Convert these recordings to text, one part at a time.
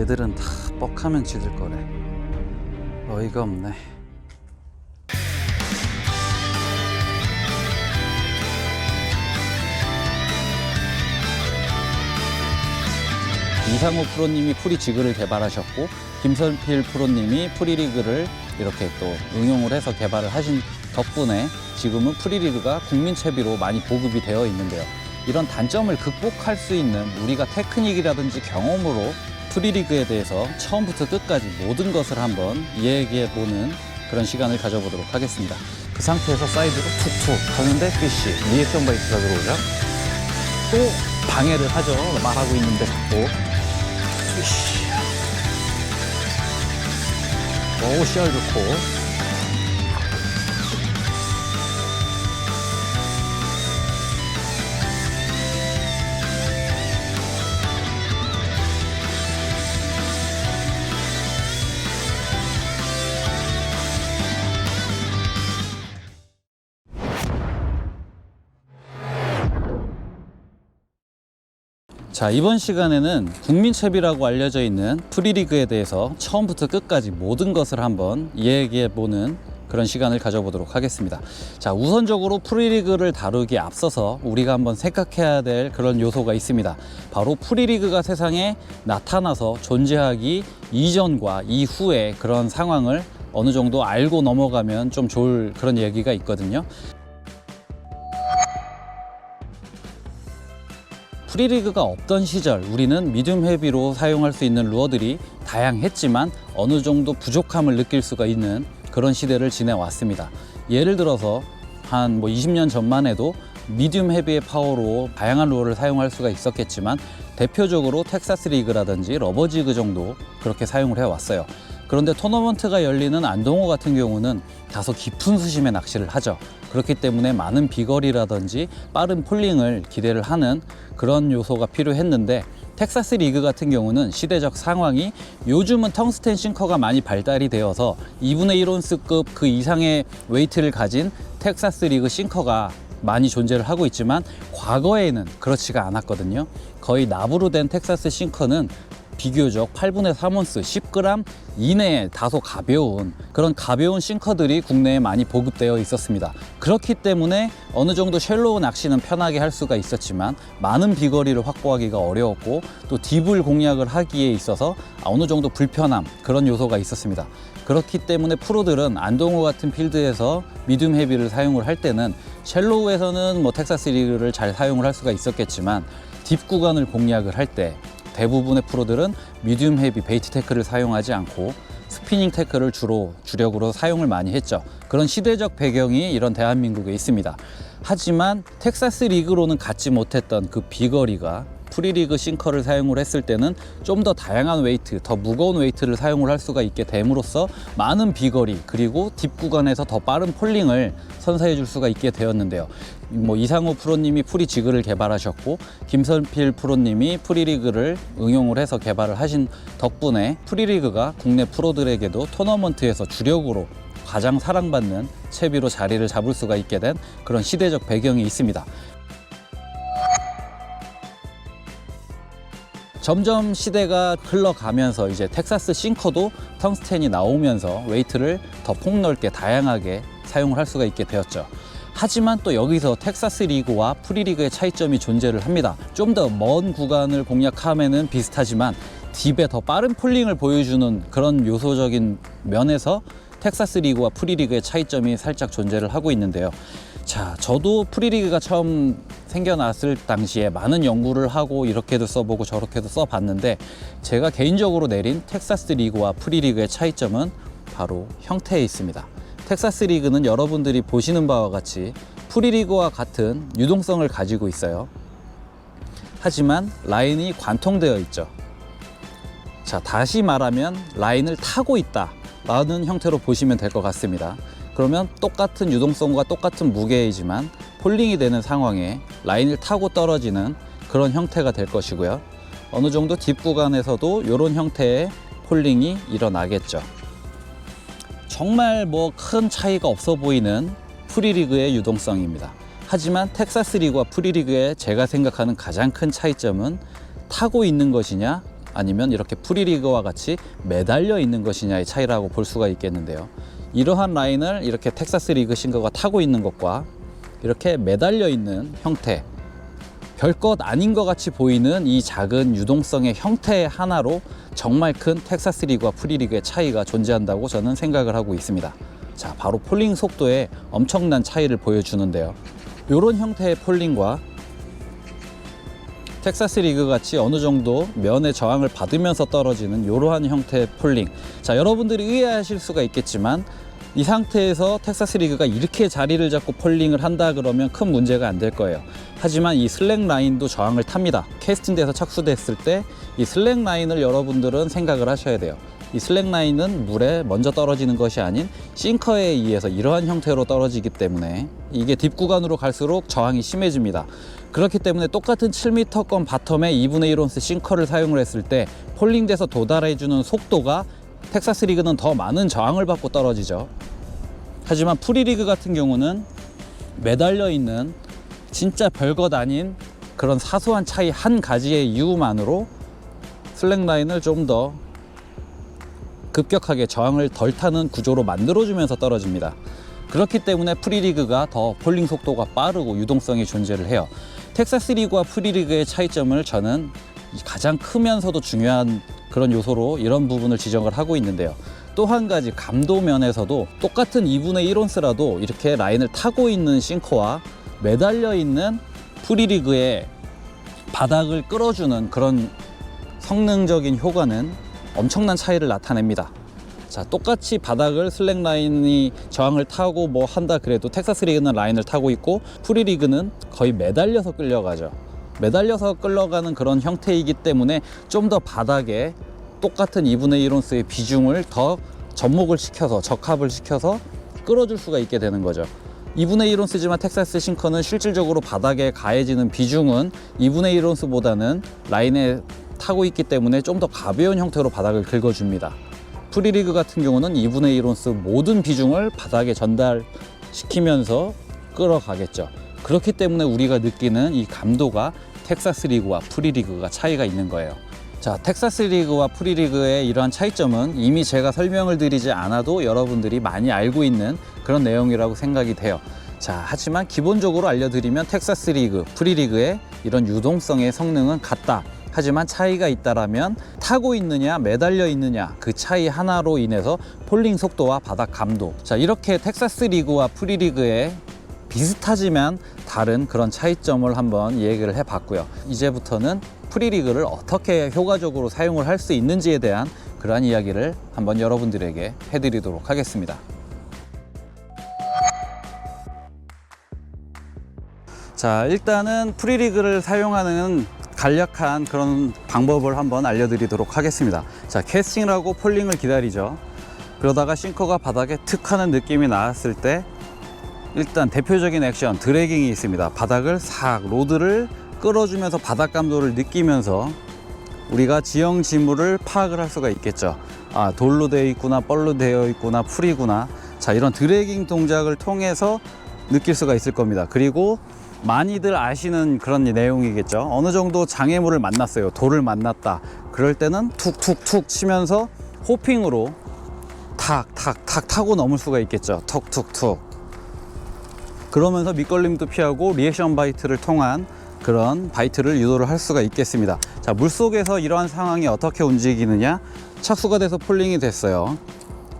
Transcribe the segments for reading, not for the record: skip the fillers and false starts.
애들은 다 뻑하면 지들 거래. 어이가 없네. 이상호 프로님이 프리지그를 개발하셨고, 김선필 프로님이 프리리그를 이렇게 또 응용을 해서 개발을 하신 덕분에 지금은 프리리그가 국민 채비로 많이 보급이 되어 있는데요. 이런 단점을 극복할 수 있는 우리가 테크닉이라든지 경험으로 프리리그에 대해서 처음부터 끝까지 모든 것을 한번 이야기해보는 그런 시간을 가져보도록 하겠습니다. 그 상태에서 사이드로 툭툭 하는데 피쉬, 리액션 바이트가 들어오죠. 또 방해를 하죠. 말하고 있는데 자꾸. 피쉬. 오, 씨알 좋고. 자, 이번 시간에는 국민채비라고 알려져 있는 프리리그에 대해서 처음부터 끝까지 모든 것을 한번 이야기해보는 그런 시간을 가져보도록 하겠습니다. 자, 우선적으로 프리리그를 다루기에 앞서서 우리가 한번 생각해야 될 그런 요소가 있습니다. 바로 프리리그가 세상에 나타나서 존재하기 이전과 이후의 그런 상황을 어느 정도 알고 넘어가면 좀 좋을 그런 얘기가 있거든요. 프리리그가 없던 시절 우리는 미디움 헤비로 사용할 수 있는 루어들이 다양했지만 어느 정도 부족함을 느낄 수가 있는 그런 시대를 지내왔습니다. 예를 들어서 한 20년 전만 해도 미디움 헤비의 파워로 다양한 루어를 사용할 수가 있었겠지만 대표적으로 텍사스 리그라든지 러버지그 정도 그렇게 사용을 해왔어요. 그런데 토너먼트가 열리는 안동호 같은 경우는 다소 깊은 수심의 낚시를 하죠. 그렇기 때문에 많은 비거리라든지 빠른 폴링을 기대를 하는 그런 요소가 필요했는데, 텍사스 리그 같은 경우는 시대적 상황이 요즘은 텅스텐 싱커가 많이 발달이 되어서 2분의 1온스급 그 이상의 웨이트를 가진 텍사스 리그 싱커가 많이 존재를 하고 있지만 과거에는 그렇지가 않았거든요. 거의 납으로 된 텍사스 싱커는 비교적 8분의 3온스 10g 이내에 다소 가벼운 그런 가벼운 싱커들이 국내에 많이 보급되어 있었습니다. 그렇기 때문에 어느 정도 쉘로우 낚시는 편하게 할 수가 있었지만 많은 비거리를 확보하기가 어려웠고 또 딥을 공략을 하기에 있어서 어느 정도 불편함, 그런 요소가 있었습니다. 그렇기 때문에 프로들은 안동호 같은 필드에서 미디움 헤비를 사용을 할 때는 쉘로우에서는 텍사스 리그를 잘 사용을 할 수가 있었겠지만 딥 구간을 공략을 할 때 대부분의 프로들은 미디움 헤비 베이트 태클을 사용하지 않고 스피닝 태클을 주력으로 사용을 많이 했죠. 그런 시대적 배경이 이런 대한민국에 있습니다. 하지만 텍사스 리그로는 갖지 못했던 그 비거리가 프리리그 싱커를 사용을 했을 때는 좀 더 다양한 웨이트, 더 무거운 웨이트를 사용을 할 수가 있게 됨으로써 많은 비거리 그리고 딥 구간에서 더 빠른 폴링을 선사해 줄 수가 있게 되었는데요. 이상호 프로님이 프리지그를 개발하셨고 김선필 프로님이 프리리그를 응용을 해서 개발을 하신 덕분에 프리리그가 국내 프로들에게도 토너먼트에서 주력으로 가장 사랑받는 채비로 자리를 잡을 수가 있게 된 그런 시대적 배경이 있습니다. 점점 시대가 흘러가면서 이제 텍사스 싱커도 텅스텐이 나오면서 웨이트를 더 폭넓게 다양하게 사용을 할 수가 있게 되었죠. 하지만 또 여기서 텍사스 리그와 프리리그의 차이점이 존재를 합니다. 좀 더 먼 구간을 공략하면은 비슷하지만 딥에 더 빠른 폴링을 보여주는 그런 요소적인 면에서 텍사스 리그와 프리리그의 차이점이 살짝 존재를 하고 있는데요. 자, 저도 프리리그가 처음 생겨났을 당시에 많은 연구를 하고 이렇게도 써보고 저렇게도 써봤는데 제가 개인적으로 내린 텍사스 리그와 프리리그의 차이점은 바로 형태에 있습니다. 텍사스 리그는 여러분들이 보시는 바와 같이 프리리그와 같은 유동성을 가지고 있어요. 하지만 라인이 관통되어 있죠. 자, 다시 말하면 라인을 타고 있다 라는 형태로 보시면 될 것 같습니다. 그러면 똑같은 유동성과 똑같은 무게이지만 폴링이 되는 상황에 라인을 타고 떨어지는 그런 형태가 될 것이고요. 어느 정도 딥 구간에서도 이런 형태의 폴링이 일어나겠죠. 정말 큰 차이가 없어 보이는 프리리그의 유동성입니다. 하지만 텍사스 리그와 프리리그의 제가 생각하는 가장 큰 차이점은 타고 있는 것이냐 아니면 이렇게 프리리그와 같이 매달려 있는 것이냐의 차이라고 볼 수가 있겠는데요. 이러한 라인을 이렇게 텍사스 리그 싱커가 타고 있는 것과 이렇게 매달려 있는 형태, 별것 아닌 것 같이 보이는 이 작은 유동성의 형태 하나로 정말 큰 텍사스 리그와 프리리그의 차이가 존재한다고 저는 생각을 하고 있습니다. 자, 바로 폴링 속도에 엄청난 차이를 보여주는데요. 이런 형태의 폴링과 텍사스 리그 같이 어느 정도 면의 저항을 받으면서 떨어지는 이러한 형태의 폴링. 자, 여러분들이 의아하실 수가 있겠지만 이 상태에서 텍사스 리그가 이렇게 자리를 잡고 폴링을 한다 그러면 큰 문제가 안 될 거예요. 하지만 이 슬랙 라인도 저항을 탑니다. 캐스팅돼서 착수됐을 때 이 슬랙 라인을 여러분들은 생각을 하셔야 돼요. 이 슬랙 라인은 물에 먼저 떨어지는 것이 아닌 싱커에 의해서 이러한 형태로 떨어지기 때문에 이게 딥 구간으로 갈수록 저항이 심해집니다. 그렇기 때문에 똑같은 7m권 바텀에 2분의 1온스 싱커를 사용을 했을 때 폴링돼서 도달해주는 속도가 텍사스 리그는 더 많은 저항을 받고 떨어지죠. 하지만 프리리그 같은 경우는 매달려 있는 진짜 별것 아닌 그런 사소한 차이 한 가지의 이유만으로 슬랙 라인을 좀 더 급격하게 저항을 덜 타는 구조로 만들어주면서 떨어집니다. 그렇기 때문에 프리리그가 더 폴링 속도가 빠르고 유동성이 존재를 해요. 텍사스 리그와 프리리그의 차이점을 저는 가장 크면서도 중요한 그런 요소로 이런 부분을 지적을 하고 있는데요. 또 한 가지 감도 면에서도 똑같은 2분의 1온스라도 이렇게 라인을 타고 있는 싱커와 매달려 있는 프리리그의 바닥을 끌어주는 그런 성능적인 효과는 엄청난 차이를 나타냅니다. 자, 똑같이 바닥을 슬랙 라인이 저항을 타고 뭐 한다 그래도 텍사스 리그는 라인을 타고 있고 프리리그는 거의 매달려서 끌려가죠. 매달려서 끌려가는 그런 형태이기 때문에 좀 더 바닥에 똑같은 2분의 1온스의 비중을 더 접목을 시켜서 적합을 시켜서 끌어줄 수가 있게 되는 거죠. 2분의 1온스지만 텍사스 싱커는 실질적으로 바닥에 가해지는 비중은 2분의 1온스보다는 라인에 타고 있기 때문에 좀 더 가벼운 형태로 바닥을 긁어줍니다. 프리리그 같은 경우는 2분의 1온스 모든 비중을 바닥에 전달시키면서 끌어가겠죠. 그렇기 때문에 우리가 느끼는 이 감도가 텍사스 리그와 프리리그가 차이가 있는 거예요. 자, 텍사스 리그와 프리리그의 이러한 차이점은 이미 제가 설명을 드리지 않아도 여러분들이 많이 알고 있는 그런 내용이라고 생각이 돼요. 자, 하지만 기본적으로 알려드리면 텍사스 리그, 프리리그의 이런 유동성의 성능은 같다. 하지만 차이가 있다라면 타고 있느냐 매달려 있느냐 그 차이 하나로 인해서 폴링 속도와 바닥 감도, 자, 이렇게 텍사스 리그와 프리리그의 비슷하지만 다른 그런 차이점을 한번 얘기를 해봤고요. 이제부터는 프리리그를 어떻게 효과적으로 사용을 할 수 있는지에 대한 그러한 이야기를 한번 여러분들에게 해드리도록 하겠습니다. 자, 일단은 프리리그를 사용하는 간략한 그런 방법을 한번 알려드리도록 하겠습니다. 자, 캐스팅을 하고 폴링을 기다리죠. 그러다가 싱커가 바닥에 툭 하는 느낌이 나왔을 때 일단 대표적인 액션 드래깅이 있습니다. 바닥을 싹 로드를 끌어주면서 바닥 감도를 느끼면서 우리가 지형 지물을 파악을 할 수가 있겠죠. 아, 돌로 되어 있구나, 뻘로 되어 있구나, 풀이구나. 자, 이런 드래깅 동작을 통해서 느낄 수가 있을 겁니다. 그리고 많이들 아시는 그런 내용이겠죠. 어느 정도 장애물을 만났어요. 돌을 만났다. 그럴 때는 툭툭툭 치면서 호핑으로 탁탁탁 타고 넘을 수가 있겠죠. 툭툭툭. 그러면서 밑걸림도 피하고 리액션 바이트를 통한 그런 바이트를 유도를 할 수가 있겠습니다. 자, 물속에서 이러한 상황이 어떻게 움직이느냐. 착수가 돼서 폴링이 됐어요.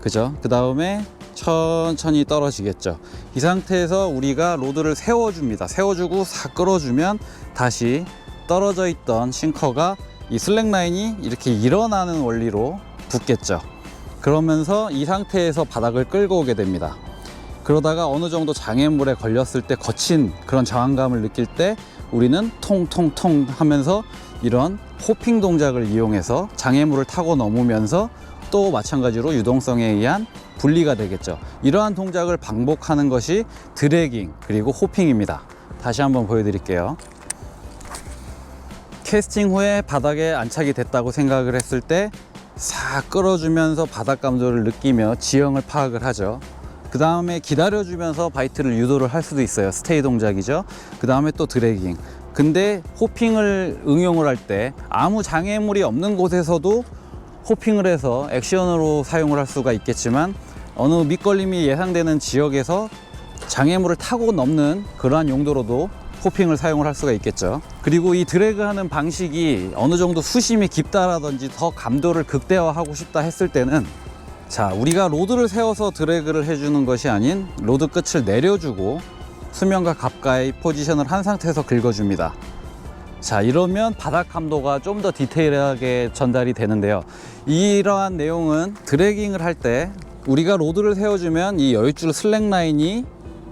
그죠? 그 다음에 천천히 떨어지겠죠. 이 상태에서 우리가 로드를 세워줍니다. 세워주고 싹 끌어주면 다시 떨어져 있던 싱커가 이 슬랙 라인이 이렇게 일어나는 원리로 붙겠죠. 그러면서 이 상태에서 바닥을 끌고 오게 됩니다. 그러다가 어느 정도 장애물에 걸렸을 때 거친 그런 저항감을 느낄 때 우리는 통통통 하면서 이런 호핑 동작을 이용해서 장애물을 타고 넘으면서 또 마찬가지로 유동성에 의한 분리가 되겠죠. 이러한 동작을 반복하는 것이 드래깅 그리고 호핑입니다. 다시 한번 보여드릴게요. 캐스팅 후에 바닥에 안착이 됐다고 생각을 했을 때 싹 끌어주면서 바닥 감도를 느끼며 지형을 파악을 하죠. 그 다음에 기다려주면서 바이트를 유도를 할 수도 있어요. 스테이 동작이죠. 그 다음에 또 드래깅. 근데 호핑을 응용을 할 때 아무 장애물이 없는 곳에서도 호핑을 해서 액션으로 사용을 할 수가 있겠지만, 어느 밑걸림이 예상되는 지역에서 장애물을 타고 넘는 그러한 용도로도 호핑을 사용을 할 수가 있겠죠. 그리고 이 드래그하는 방식이 어느 정도 수심이 깊다라든지 더 감도를 극대화하고 싶다 했을 때는, 자, 우리가 로드를 세워서 드래그를 해주는 것이 아닌 로드 끝을 내려주고 수면과 가까이 포지션을 한 상태에서 긁어줍니다. 자, 이러면 바닥 감도가 좀 더 디테일하게 전달이 되는데요. 이러한 내용은 드래깅을 할 때 우리가 로드를 세워주면 이 여유줄 슬랙 라인이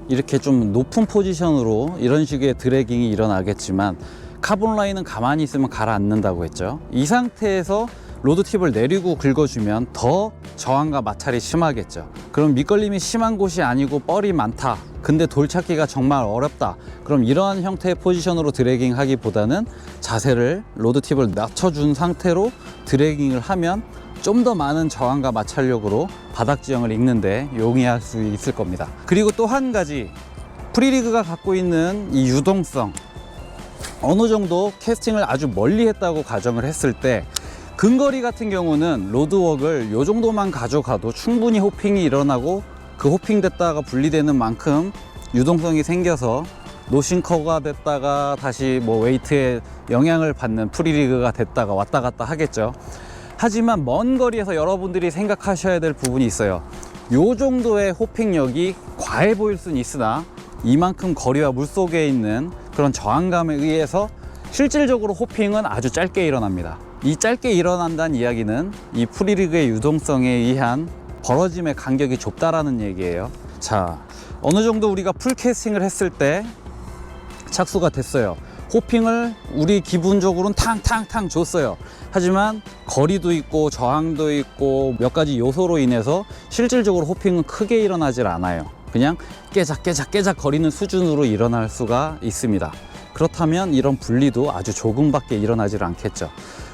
이렇게 좀 높은 포지션으로 이런 식의 드래깅이 일어나겠지만, 카본 라인은 가만히 있으면 가라앉는다고 했죠. 이 상태에서 로드 팁을 내리고 긁어주면 더 저항과 마찰이 심하겠죠. 그럼 밑걸림이 심한 곳이 아니고 뻘이 많다, 근데 돌 찾기가 정말 어렵다, 그럼 이러한 형태의 포지션으로 드래깅 하기보다는 자세를, 로드 팁을 낮춰준 상태로 드래깅을 하면 좀 더 많은 저항과 마찰력으로 바닥 지형을 읽는데 용이할 수 있을 겁니다. 그리고 또 한 가지, 프리리그가 갖고 있는 이 유동성, 어느 정도 캐스팅을 아주 멀리 했다고 가정을 했을 때 근거리 같은 경우는 로드웍을 요 정도만 가져가도 충분히 호핑이 일어나고, 그 호핑 됐다가 분리되는 만큼 유동성이 생겨서 노싱커가 됐다가 다시 뭐 웨이트에 영향을 받는 프리리그가 됐다가 왔다 갔다 하겠죠. 하지만 먼 거리에서 여러분들이 생각하셔야 될 부분이 있어요. 요 정도의 호핑력이 과해 보일 수는 있으나 이만큼 거리와 물속에 있는 그런 저항감에 의해서 실질적으로 호핑은 아주 짧게 일어납니다. 이 짧게 일어난다는 이야기는 이 프리리그의 유동성에 의한 벌어짐의 간격이 좁다라는 얘기예요. 자, 어느 정도 우리가 풀캐스팅을 했을 때 착수가 됐어요. 호핑을 우리 기분적으로는 탕탕탕 줬어요. 하지만 거리도 있고 저항도 있고 몇 가지 요소로 인해서 실질적으로 호핑은 크게 일어나질 않아요. 그냥 깨작 거리는 수준으로 일어날 수가 있습니다. 그렇다면 이런 분리도 아주 조금밖에 일어나질 않겠죠.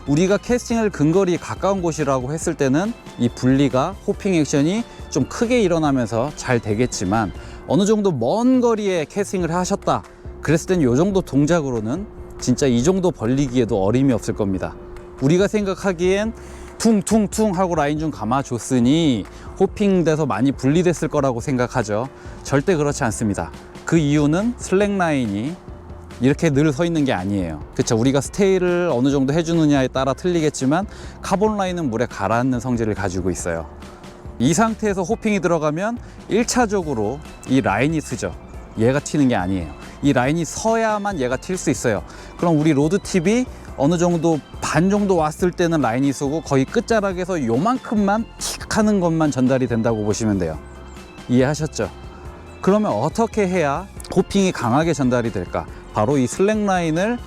우리가 캐스팅을 근거리 가까운 곳이라고 했을 때는 이 분리가, 호핑 액션이 좀 크게 일어나면서 잘 되겠지만, 어느 정도 먼 거리에 캐스팅을 하셨다 그랬을 땐 이 정도 동작으로는 진짜 이 정도 벌리기에도 어림이 없을 겁니다. 우리가 생각하기엔 퉁퉁퉁 하고 라인 좀 감아줬으니 호핑돼서 많이 분리됐을 거라고 생각하죠. 절대 그렇지 않습니다. 그 이유는 슬랙 라인이 이렇게 늘 서 있는 게 아니에요. 그쵸? 우리가 스테이를 어느 정도 해주느냐에 따라 틀리겠지만 카본 라인은 물에 가라앉는 성질을 가지고 있어요. 이 상태에서 호핑이 들어가면 1차적으로 이 라인이 쓰죠. 얘가 튀는 게 아니에요. 이 라인이 서야만 얘가 튈 수 있어요. 그럼 우리 로드 팁이 어느 정도 반 정도 왔을 때는 라인이 쓰고, 거의 끝자락에서 요만큼만 틱 하는 것만 전달이 된다고 보시면 돼요. 이해하셨죠? 그러면 어떻게 해야 호핑이 강하게 전달이 될까? 바로 이 슬랙 라인을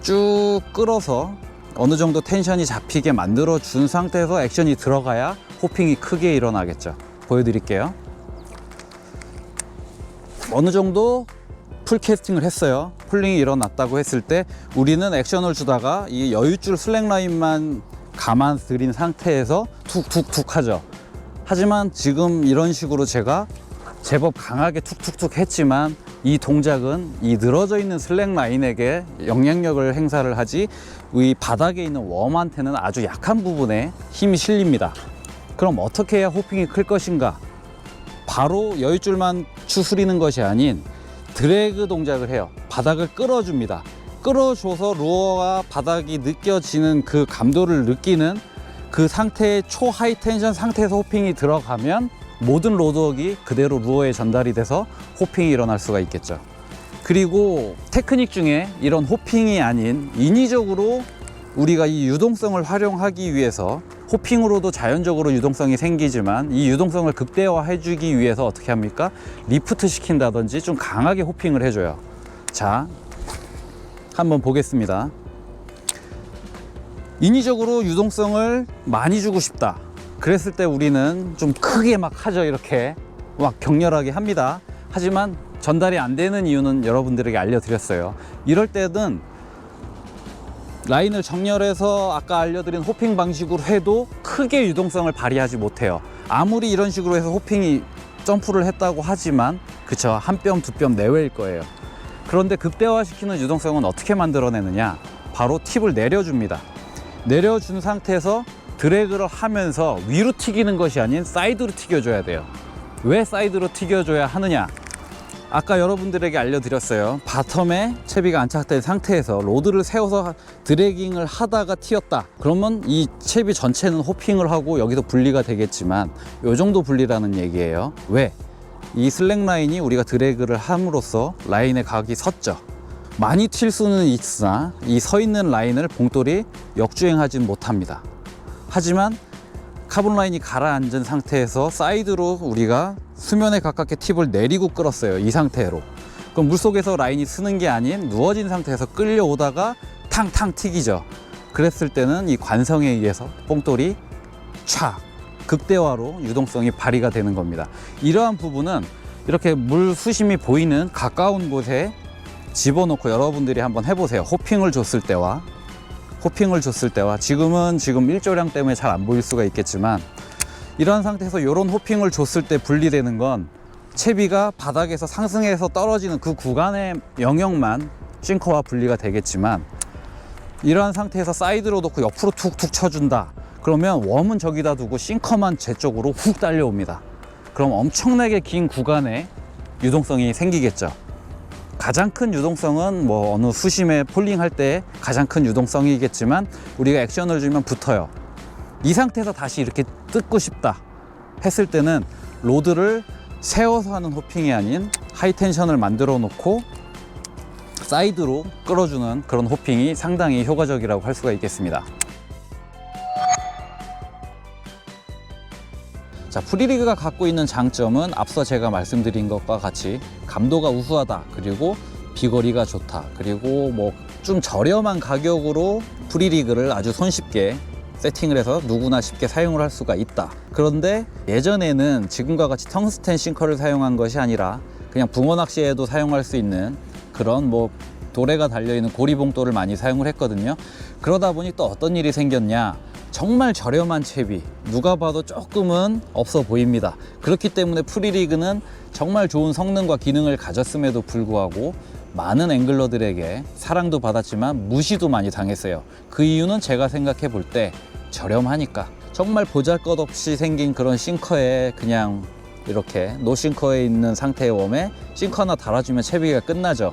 쭉 끌어서 어느 정도 텐션이 잡히게 만들어 준 상태에서 액션이 들어가야 호핑이 크게 일어나겠죠. 보여드릴게요. 어느 정도 풀 캐스팅을 했어요. 폴링이 일어났다고 했을 때 우리는 액션을 주다가 이 여유줄 슬랙 라인만 감아 들인 상태에서 툭툭툭 하죠. 하지만 지금 이런 식으로 제가 제법 강하게 툭툭툭 했지만 이 동작은 이 늘어져 있는 슬랙 라인에게 영향력을 행사를 하지 이 바닥에 있는 웜한테는 아주 약한 부분에 힘이 실립니다. 그럼 어떻게 해야 호핑이 클 것인가? 바로 여유줄만 추스리는 것이 아닌 드래그 동작을 해요. 바닥을 끌어줍니다. 끌어줘서 루어와 바닥이 느껴지는 그 감도를 느끼는 그 상태의 초하이 텐션 상태에서 호핑이 들어가면 모든 로드웍이 그대로 루어에 전달이 돼서 호핑이 일어날 수가 있겠죠. 그리고 테크닉 중에 이런 호핑이 아닌 인위적으로 우리가 이 유동성을 활용하기 위해서, 호핑으로도 자연적으로 유동성이 생기지만 이 유동성을 극대화해 주기 위해서 어떻게 합니까? 리프트 시킨다든지 좀 강하게 호핑을 해줘요. 자, 한번 보겠습니다. 인위적으로 유동성을 많이 주고 싶다 그랬을 때 우리는 좀 크게 막 하죠. 이렇게 막 격렬하게 합니다. 하지만 전달이 안 되는 이유는 여러분들에게 알려드렸어요. 이럴 때는 라인을 정렬해서 아까 알려드린 호핑 방식으로 해도 크게 유동성을 발휘하지 못해요. 아무리 이런 식으로 해서 호핑이 점프를 했다고 하지만 그쵸, 한 뼘 두 뼘 내외일 거예요. 그런데 극대화시키는 유동성은 어떻게 만들어내느냐? 바로 팁을 내려줍니다. 내려준 상태에서 드래그를 하면서 위로 튀기는 것이 아닌 사이드로 튀겨줘야 돼요. 왜 사이드로 튀겨줘야 하느냐? 아까 여러분들에게 알려드렸어요. 바텀에 채비가 안착된 상태에서 로드를 세워서 드래깅을 하다가 튀었다. 그러면 이 채비 전체는 호핑을 하고 여기서 분리가 되겠지만 이 정도 분리라는 얘기예요. 왜? 이 슬랙 라인이 우리가 드래그를 함으로써 라인의 각이 섰죠. 많이 튈 수는 있으나 이 서 있는 라인을 봉돌이 역주행하진 못합니다. 하지만 카본 라인이 가라앉은 상태에서 사이드로 우리가 수면에 가깝게 팁을 내리고 끌었어요. 이 상태로. 그럼 물속에서 라인이 쓰는 게 아닌 누워진 상태에서 끌려오다가 탕탕 튀기죠. 그랬을 때는 이 관성에 의해서 봉돌이 촥 극대화로 유동성이 발휘가 되는 겁니다. 이러한 부분은 이렇게 물 수심이 보이는 가까운 곳에 집어넣고 여러분들이 한번 해보세요. 호핑을 줬을 때와 지금 일조량 때문에 잘 안 보일 수가 있겠지만 이러한 상태에서 이런 호핑을 줬을 때 분리되는 건 채비가 바닥에서 상승해서 떨어지는 그 구간의 영역만 싱커와 분리가 되겠지만 이러한 상태에서 사이드로 놓고 옆으로 툭툭 쳐준다. 그러면 웜은 저기다 두고 싱커만 제 쪽으로 훅 달려옵니다. 그럼 엄청나게 긴 구간에 유동성이 생기겠죠. 가장 큰 유동성은 뭐 어느 수심에 폴링할 때 가장 큰 유동성이겠지만 우리가 액션을 주면 붙어요. 이 상태에서 다시 이렇게 뜯고 싶다 했을 때는 로드를 세워서 하는 호핑이 아닌 하이텐션을 만들어 놓고 사이드로 끌어주는 그런 호핑이 상당히 효과적이라고 할 수가 있겠습니다. 자, 프리리그가 갖고 있는 장점은 앞서 제가 말씀드린 것과 같이 감도가 우수하다, 그리고 비거리가 좋다, 그리고 뭐 좀 저렴한 가격으로 프리리그를 아주 손쉽게 세팅을 해서 누구나 쉽게 사용을 할 수가 있다. 그런데 예전에는 지금과 같이 텅스텐 싱커를 사용한 것이 아니라 그냥 붕어 낚시에도 사용할 수 있는 그런 뭐 도래가 달려있는 고리봉돌을 많이 사용을 했거든요. 그러다 보니 또 어떤 일이 생겼냐, 정말 저렴한 채비, 누가 봐도 조금은 없어 보입니다. 그렇기 때문에 프리리그는 정말 좋은 성능과 기능을 가졌음에도 불구하고 많은 앵글러들에게 사랑도 받았지만 무시도 많이 당했어요. 그 이유는 제가 생각해 볼 때 저렴하니까. 정말 보잘것없이 생긴 그런 싱커에 그냥 이렇게 노싱커에 있는 상태의 웜에 싱커 하나 달아주면 채비가 끝나죠.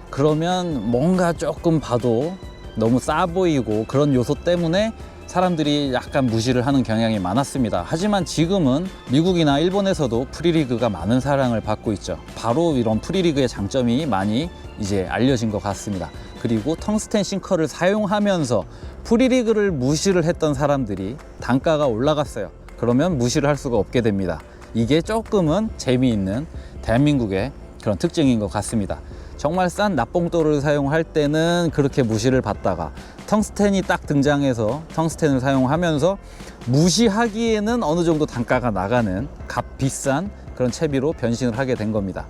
그러면 뭔가 조금 봐도 너무 싸 보이고 그런 요소 때문에 사람들이 약간 무시를 하는 경향이 많았습니다. 하지만 지금은 미국이나 일본에서도 프리리그가 많은 사랑을 받고 있죠. 바로 이런 프리리그의 장점이 많이 이제 알려진 것 같습니다. 그리고 텅스텐 싱커를 사용하면서 프리리그를 무시를 했던 사람들이 단가가 올라갔어요. 그러면 무시를 할 수가 없게 됩니다. 이게 조금은 재미있는 대한민국의 그런 특징인 것 같습니다. 정말 싼 납봉돌을 사용할 때는 그렇게 무시를 받다가 텅스텐이 딱 등장해서 텅스텐을 사용하면서 무시하기에는 어느 정도 단가가 나가는 값 비싼 그런 채비로 변신을 하게 된 겁니다.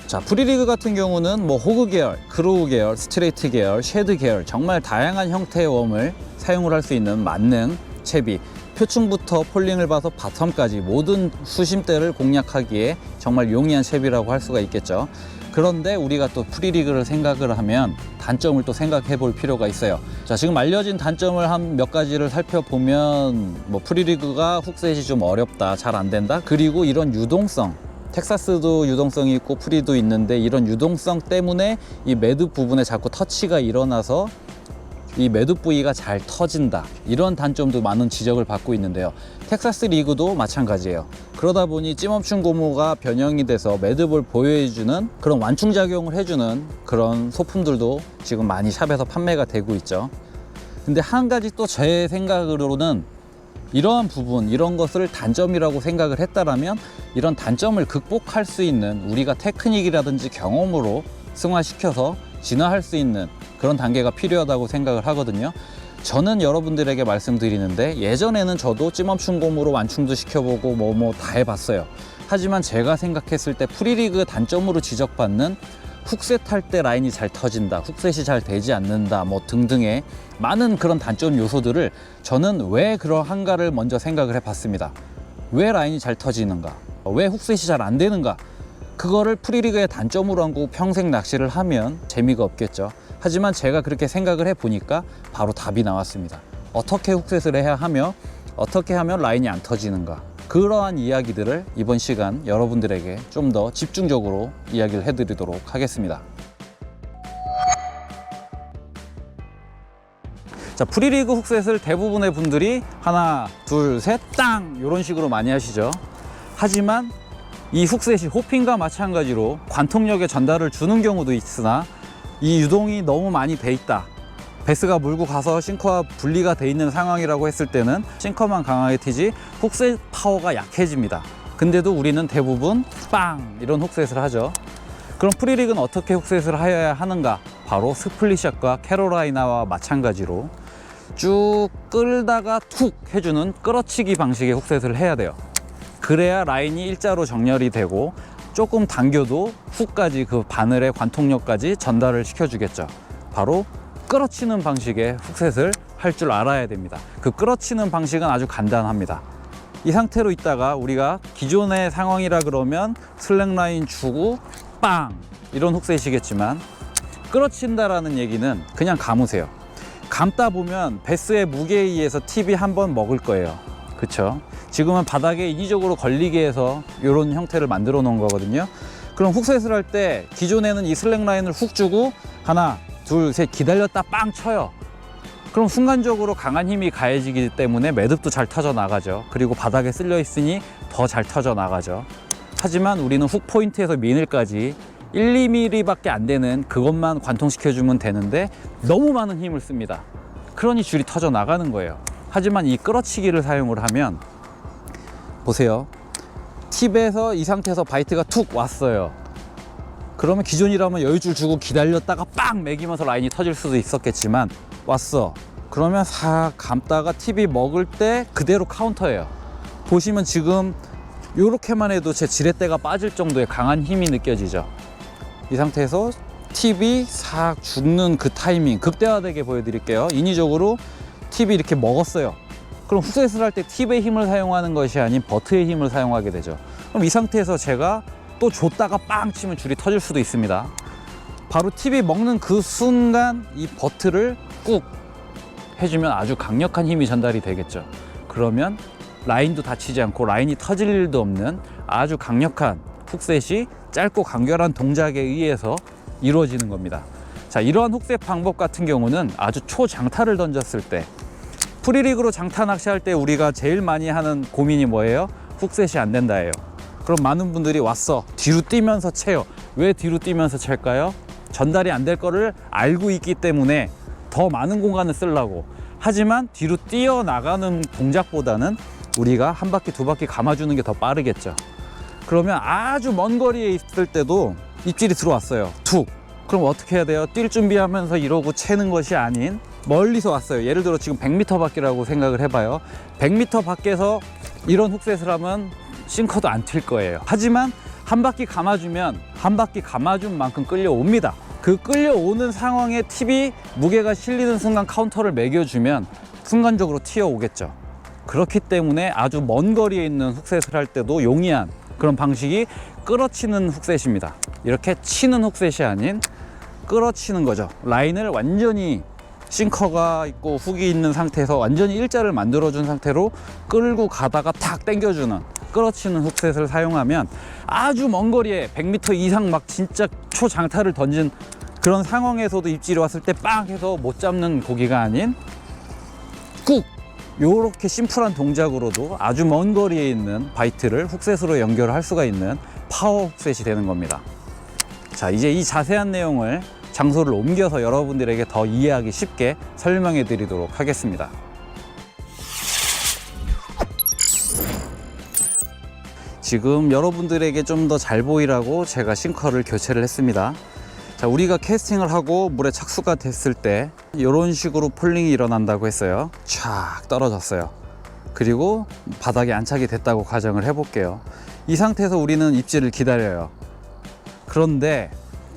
자, 프리리그 같은 경우는 뭐 호그 계열, 크로우 계열, 스트레이트 계열, 쉐드 계열 정말 다양한 형태의 웜을 사용을 할 수 있는 만능 채비, 표층부터 폴링을 봐서 바텀까지 모든 수심대를 공략하기에 정말 용이한 채비라고 할 수가 있겠죠. 그런데 우리가 또 프리리그를 생각을 하면 단점을 또 생각해 볼 필요가 있어요. 자, 지금 알려진 단점을 한 몇 가지를 살펴보면 뭐 프리리그가 훅셋이 좀 어렵다, 잘 안 된다, 그리고 이런 유동성, 텍사스도 유동성이 있고 프리도 있는데 이런 유동성 때문에 이 매듭 부분에 자꾸 터치가 일어나서 이 매듭 부위가 잘 터진다, 이런 단점도 많은 지적을 받고 있는데요. 텍사스 리그도 마찬가지예요. 그러다 보니 찜멈춘 고무가 변형이 돼서 매듭을 보호해주는 그런 완충작용을 해주는 그런 소품들도 지금 많이 샵에서 판매가 되고 있죠. 근데 한 가지 또 제 생각으로는 이러한 부분, 이런 것을 단점이라고 생각을 했다라면 이런 단점을 극복할 수 있는 우리가 테크닉이라든지 경험으로 승화시켜서 진화할 수 있는 그런 단계가 필요하다고 생각을 하거든요. 저는 여러분들에게 말씀드리는데 예전에는 저도 찜멈춘 고무로 완충도 시켜보고 뭐 다 해봤어요. 하지만 제가 생각했을 때 프리리그 단점으로 지적받는 훅셋 할 때 라인이 잘 터진다, 훅셋이 잘 되지 않는다, 뭐 등등의 많은 그런 단점 요소들을 저는 왜 그러한가를 먼저 생각을 해봤습니다. 왜 라인이 잘 터지는가? 왜 훅셋이 잘 안 되는가? 그거를 프리리그의 단점으로 하고 평생 낚시를 하면 재미가 없겠죠. 하지만 제가 그렇게 생각을 해보니까 바로 답이 나왔습니다. 어떻게 훅셋을 해야 하며 어떻게 하면 라인이 안 터지는가, 그러한 이야기들을 이번 시간 여러분들에게 좀 더 집중적으로 이야기를 해드리도록 하겠습니다. 자, 프리리그 훅셋을 대부분의 분들이 하나, 둘, 셋, 땅! 이런 식으로 많이 하시죠. 하지만 이 훅셋이 호핑과 마찬가지로 관통력에 전달을 주는 경우도 있으나 이 유동이 너무 많이 돼 있다, 베스가 물고 가서 싱커와 분리가 돼 있는 상황이라고 했을 때는 싱커만 강하게 튀지 훅셋 파워가 약해집니다. 근데도 우리는 대부분 빵! 이런 훅셋을 하죠. 그럼 프리리그는 어떻게 훅셋을 하여야 하는가? 바로 스플릿샷과 캐롤라이나와 마찬가지로 쭉 끌다가 툭 해주는 끌어치기 방식의 훅셋을 해야 돼요. 그래야 라인이 일자로 정렬이 되고 조금 당겨도 훅까지, 그 바늘의 관통력까지 전달을 시켜주겠죠. 바로 끌어치는 방식의 훅셋을 할 줄 알아야 됩니다. 그 끌어치는 방식은 아주 간단합니다. 이 상태로 있다가 우리가 기존의 상황이라 그러면 슬랙라인 주고 빵! 이런 훅셋이겠지만, 끌어친다라는 얘기는 그냥 감으세요. 감다 보면 베스의 무게에 의해서 팁이 한번 먹을 거예요. 그쵸? 지금은 바닥에 인위적으로 걸리게 해서 이런 형태를 만들어 놓은 거거든요. 그럼 훅셋을 할 때 기존에는 이 슬랙라인을 훅 주고 하나, 둘, 셋 기다렸다 빵 쳐요. 그럼 순간적으로 강한 힘이 가해지기 때문에 매듭도 잘 터져 나가죠. 그리고 바닥에 쓸려 있으니 더 잘 터져 나가죠. 하지만 우리는 훅 포인트에서 미늘까지 1, 2mm 밖에 안 되는 그것만 관통시켜주면 되는데 너무 많은 힘을 씁니다. 그러니 줄이 터져 나가는 거예요. 하지만 이 끌어치기를 사용을 하면 보세요. 팁에서 이 상태에서 바이트가 툭 왔어요. 그러면 기존이라면 여유줄 주고 기다렸다가 빵! 매기면서 라인이 터질 수도 있었겠지만 왔어. 그러면 싹 감다가 팁이 먹을 때 그대로 카운터예요. 보시면 지금 이렇게만 해도 제 지렛대가 빠질 정도의 강한 힘이 느껴지죠. 이 상태에서 팁이 싹 죽는 그 타이밍 극대화되게 보여드릴게요. 인위적으로 팁이 이렇게 먹었어요. 그럼 훅셋을 할 때 팁의 힘을 사용하는 것이 아닌 버트의 힘을 사용하게 되죠. 그럼 이 상태에서 제가 또 줬다가 빵 치면 줄이 터질 수도 있습니다. 바로 팁이 먹는 그 순간 이 버트를 꾹 해주면 아주 강력한 힘이 전달이 되겠죠. 그러면 라인도 다치지 않고 라인이 터질 일도 없는 아주 강력한 훅셋이 짧고 간결한 동작에 의해서 이루어지는 겁니다. 자, 이러한 훅셋 방법 같은 경우는 아주 초장타를 던졌을 때, 프리리그로 장타 낚시할 때 우리가 제일 많이 하는 고민이 뭐예요? 훅셋이 안 된다예요. 그럼 많은 분들이 왔어, 뒤로 뛰면서 채요. 왜 뒤로 뛰면서 찰까요? 전달이 안 될 거를 알고 있기 때문에 더 많은 공간을 쓰려고. 하지만 뒤로 뛰어나가는 동작보다는 우리가 한 바퀴 두 바퀴 감아주는 게 더 빠르겠죠. 그러면 아주 먼 거리에 있을 때도 입질이 들어왔어요. 툭! 그럼 어떻게 해야 돼요? 뛸 준비하면서 이러고 채는 것이 아닌 멀리서 왔어요. 예를 들어 지금 100m 밖이라고 생각을 해봐요. 100m 밖에서 이런 훅셋을 하면 싱커도 안 튈 거예요. 하지만 한 바퀴 감아주면 한 바퀴 감아준 만큼 끌려옵니다. 그 끌려오는 상황에 팁이 무게가 실리는 순간 카운터를 매겨주면 순간적으로 튀어오겠죠. 그렇기 때문에 아주 먼 거리에 있는 훅셋을 할 때도 용이한 그런 방식이 끌어치는 훅셋입니다. 이렇게 치는 훅셋이 아닌 끌어치는 거죠. 라인을 완전히 싱커가 있고 훅이 있는 상태에서 완전히 일자를 만들어준 상태로 끌고 가다가 탁 당겨주는 끌어치는 훅셋을 사용하면 아주 먼 거리에 100m 이상 막 진짜 초장타를 던진 그런 상황에서도 입질이 왔을 때 빵 해서 못 잡는 고기가 아닌 꾹! 요렇게 심플한 동작으로도 아주 먼 거리에 있는 바이트를 훅셋으로 연결할 수가 있는 파워 훅셋이 되는 겁니다. 자, 이제 이 자세한 내용을 장소를 옮겨서 여러분들에게 더 이해하기 쉽게 설명해 드리도록 하겠습니다. 지금 여러분들에게 좀 더 잘 보이라고 제가 싱커를 교체를 했습니다. 자, 우리가 캐스팅을 하고 물에 착수가 됐을 때 이런 식으로 폴링이 일어난다고 했어요. 촥 떨어졌어요. 그리고 바닥에 안착이 됐다고 가정을 해볼게요. 이 상태에서 우리는 입질을 기다려요. 그런데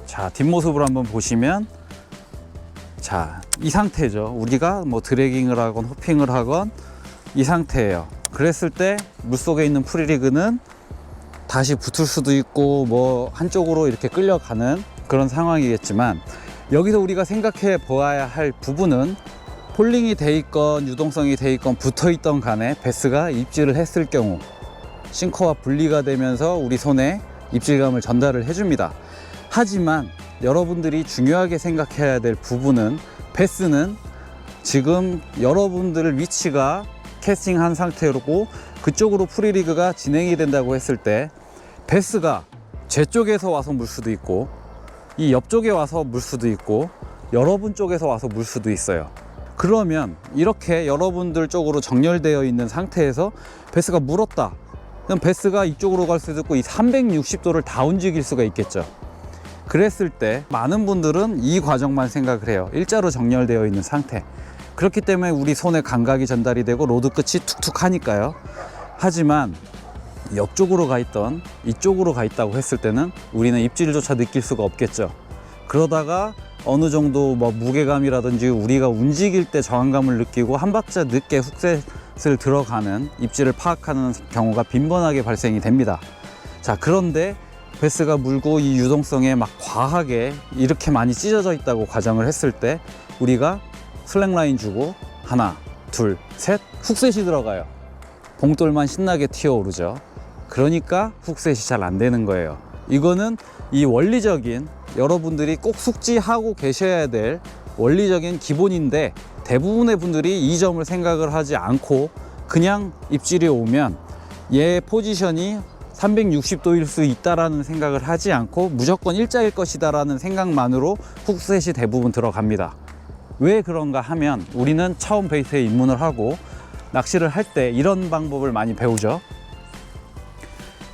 자, 뒷모습을 한번 보시면 자, 이 상태죠. 우리가 뭐 드래깅을 하건 호핑을 하건 이 상태예요. 그랬을 때 물속에 있는 프리리그는 다시 붙을 수도 있고 뭐 한쪽으로 이렇게 끌려가는 그런 상황이겠지만, 여기서 우리가 생각해 보아야 할 부분은 폴링이 돼 있건 유동성이 돼 있건 붙어 있던 간에 베스가 입질을 했을 경우 싱커와 분리가 되면서 우리 손에 입질감을 전달을 해줍니다. 하지만 여러분들이 중요하게 생각해야 될 부분은, 베스는 지금 여러분들 위치가 캐스팅한 상태로고 그쪽으로 프리리그가 진행이 된다고 했을 때 베스가 제 쪽에서 와서 물 수도 있고 이 옆쪽에 와서 물 수도 있고 여러분 쪽에서 와서 물 수도 있어요. 그러면 이렇게 여러분들 쪽으로 정렬되어 있는 상태에서 베스가 물었다, 그럼 베스가 이쪽으로 갈 수도 있고 이 360도를 다 움직일 수가 있겠죠. 그랬을 때 많은 분들은 이 과정만 생각을 해요. 일자로 정렬되어 있는 상태. 그렇기 때문에 우리 손에 감각이 전달이 되고 로드 끝이 툭툭 하니까요. 하지만 옆쪽으로 가 있던 이쪽으로 가 있다고 했을 때는 우리는 입질조차 느낄 수가 없겠죠. 그러다가 어느 정도 뭐 무게감이라든지 우리가 움직일 때 저항감을 느끼고 한 박자 늦게 훅셋을 들어가는 입질을 파악하는 경우가 빈번하게 발생이 됩니다. 자, 그런데 베스가 물고 이 유동성에 막 과하게 이렇게 많이 찢어져 있다고 가정을 했을 때 우리가 슬랙 라인 주고 하나, 둘, 셋, 훅셋이 들어가요. 봉돌만 신나게 튀어오르죠. 그러니까 훅셋이 잘 안 되는 거예요. 이거는 이 원리적인, 여러분들이 꼭 숙지하고 계셔야 될 원리적인 기본인데, 대부분의 분들이 이 점을 생각을 하지 않고 그냥 입질이 오면 얘 포지션이 360도일 수 있다라는 생각을 하지 않고 무조건 일자일 것이다라는 생각만으로 훅셋이 대부분 들어갑니다. 왜 그런가 하면 우리는 처음 베이트에 입문을 하고 낚시를 할 때 이런 방법을 많이 배우죠.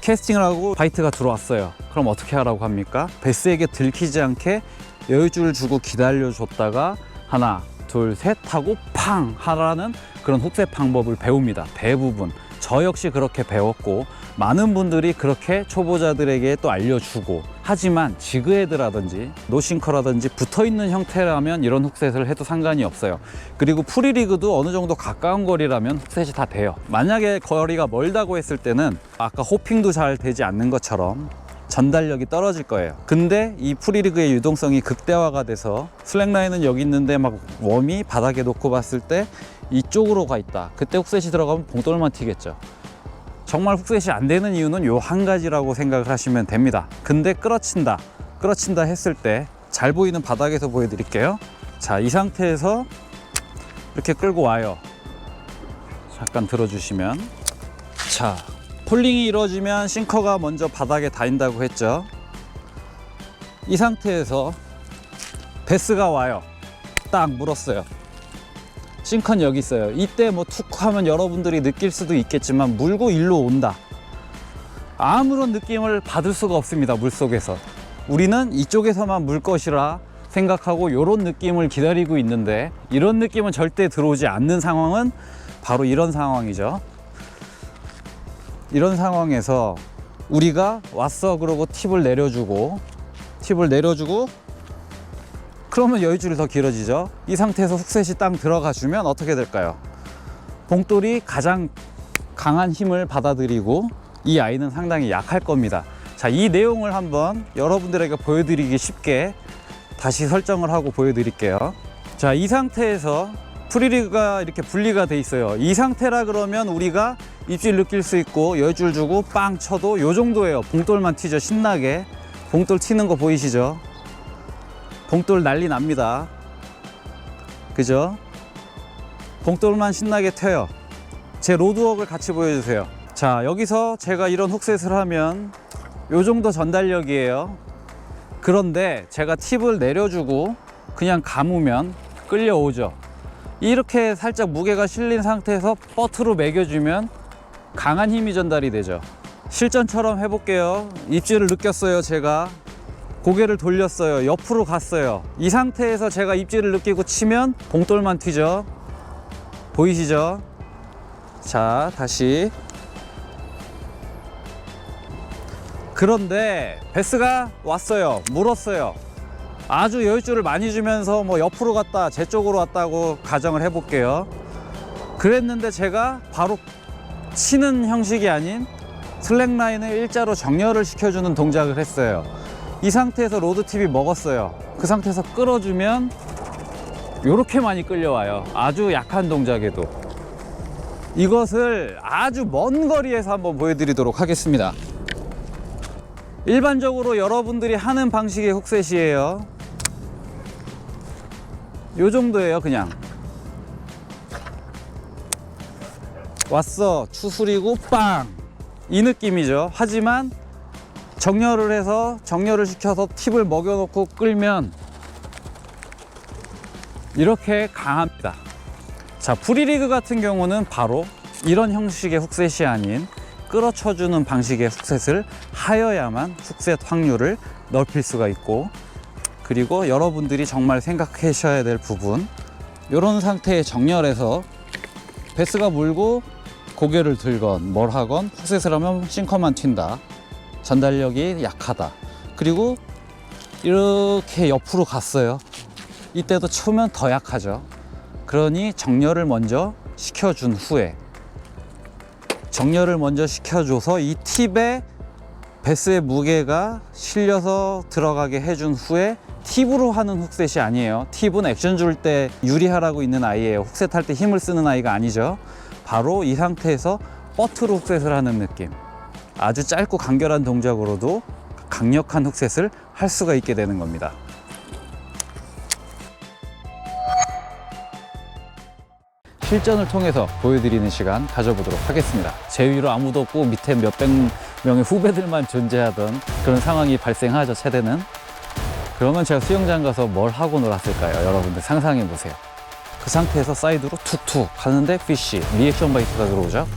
캐스팅을 하고 바이트가 들어왔어요. 그럼 어떻게 하라고 합니까? 베스에게 들키지 않게 여유줄을 주고 기다려 줬다가 하나, 둘, 셋 하고 팡 하라는 그런 훅셋 방법을 배웁니다. 대부분 저 역시 그렇게 배웠고 많은 분들이 그렇게 초보자들에게 또 알려주고, 하지만 지그헤드라든지 노싱커라든지 붙어있는 형태라면 이런 훅셋을 해도 상관이 없어요. 그리고 프리리그도 어느 정도 가까운 거리라면 훅셋이 다 돼요. 만약에 거리가 멀다고 했을 때는 아까 호핑도 잘 되지 않는 것처럼 전달력이 떨어질 거예요. 근데 이 프리리그의 유동성이 극대화가 돼서 슬랙 라인은 여기 있는데 막 웜이 바닥에 놓고 봤을 때 이쪽으로 가 있다. 그때 훅셋이 들어가면 봉돌만 튀겠죠. 정말 훅셋이 안 되는 이유는 요 한 가지라고 생각을 하시면 됩니다. 근데 끌어친다 했을 때 잘 보이는 바닥에서 보여드릴게요. 자, 이 상태에서 이렇게 끌고 와요. 잠깐 들어주시면, 자, 폴링이 이루어지면 싱커가 먼저 바닥에 닿는다고 했죠. 이 상태에서 베스가 와요. 딱 물었어요. 싱커는 여기 있어요. 이때 뭐 툭 하면 여러분들이 느낄 수도 있겠지만 물고 일로 온다. 아무런 느낌을 받을 수가 없습니다. 물속에서. 우리는 이쪽에서만 물 것이라 생각하고 이런 느낌을 기다리고 있는데, 이런 느낌은 절대 들어오지 않는 상황은 바로 이런 상황이죠. 이런 상황에서 우리가 왔어 그러고 팁을 내려주고 그러면 여유줄이 더 길어지죠. 이 상태에서 훅셋이 딱 들어가 주면 어떻게 될까요? 봉돌이 가장 강한 힘을 받아들이고 이 아이는 상당히 약할 겁니다. 자, 이 내용을 한번 여러분들에게 보여드리기 쉽게 다시 설정을 하고 보여드릴게요. 자, 이 상태에서 프리리그가 이렇게 분리가 돼 있어요. 이 상태라 그러면 우리가 입질 느낄 수 있고 여유줄 주고 빵 쳐도 요 정도예요. 봉돌만 튀죠. 신나게 봉돌 튀는 거 보이시죠? 봉돌 난리 납니다. 그죠? 봉돌만 신나게 튀어요. 제 로드웍을 같이 보여주세요. 자, 여기서 제가 이런 훅셋을 하면 요 정도 전달력이에요. 그런데 제가 팁을 내려주고 그냥 감으면 끌려오죠. 이렇게 살짝 무게가 실린 상태에서 버트로 매겨주면 강한 힘이 전달이 되죠. 실전처럼 해볼게요. 입질을 느꼈어요. 제가 고개를 돌렸어요. 옆으로 갔어요. 이 상태에서 제가 입질을 느끼고 치면 봉돌만 튀죠. 보이시죠? 자, 다시. 그런데 베스가 왔어요. 물었어요. 아주 여유줄을 많이 주면서 뭐 옆으로 갔다 제 쪽으로 왔다고 가정을 해볼게요. 그랬는데 제가 바로 치는 형식이 아닌 슬랙라인을 일자로 정렬을 시켜주는 동작을 했어요. 이 상태에서 로드 팁이 먹었어요. 그 상태에서 끌어주면 이렇게 많이 끌려와요. 아주 약한 동작에도. 이것을 아주 먼 거리에서 한번 보여드리도록 하겠습니다. 일반적으로 여러분들이 하는 방식의 훅셋이에요. 요 정도예요. 그냥 왔어, 추스리고 빵, 이 느낌이죠. 하지만 정렬을 해서 정렬을 시켜서 팁을 먹여놓고 끌면 이렇게 강합니다. 자, 프리리그 같은 경우는 바로 이런 형식의 훅셋이 아닌 끌어쳐주는 방식의 훅셋을 하여야만 훅셋 확률을 넓힐 수가 있고, 그리고 여러분들이 정말 생각하셔야 될 부분, 이런 상태의 정렬에서 베스가 물고 고개를 들건 뭘 하건 훅셋을 하면 싱커만 튄다, 전달력이 약하다, 그리고 이렇게 옆으로 갔어요. 이때도 치면 더 약하죠. 그러니 정렬을 먼저 시켜준 후에, 정렬을 먼저 시켜줘서 이 팁에 베스의 무게가 실려서 들어가게 해준 후에 팁으로 하는 훅셋이 아니에요. 팁은 액션 줄 때 유리하라고 있는 아이예요. 훅셋 할 때 힘을 쓰는 아이가 아니죠. 바로 이 상태에서 버트로 훅셋을 하는 느낌, 아주 짧고 간결한 동작으로도 강력한 훅셋을 할 수가 있게 되는 겁니다. 실전을 통해서 보여드리는 시간 가져보도록 하겠습니다. 제 위로 아무도 없고 밑에 몇백 명의 후배들만 존재하던 그런 상황이 발생하죠, 최대는. 그러면 제가 수영장 가서 뭘 하고 놀았을까요? 여러분들 상상해 보세요. 그 상태에서 사이드로 툭툭 하는데 피쉬, 리액션 바이트가 들어오죠.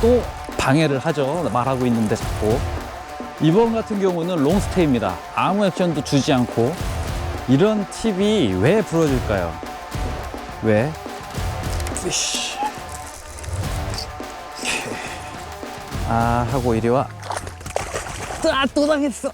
또 방해를 하죠. 말하고 있는데 자꾸. 이번 같은 경우는 롱스테이입니다. 아무 액션도 주지 않고. 이런 팁이 왜 부러질까요? 왜? 피쉬. 아, 하고 이리 와. 또 당했어.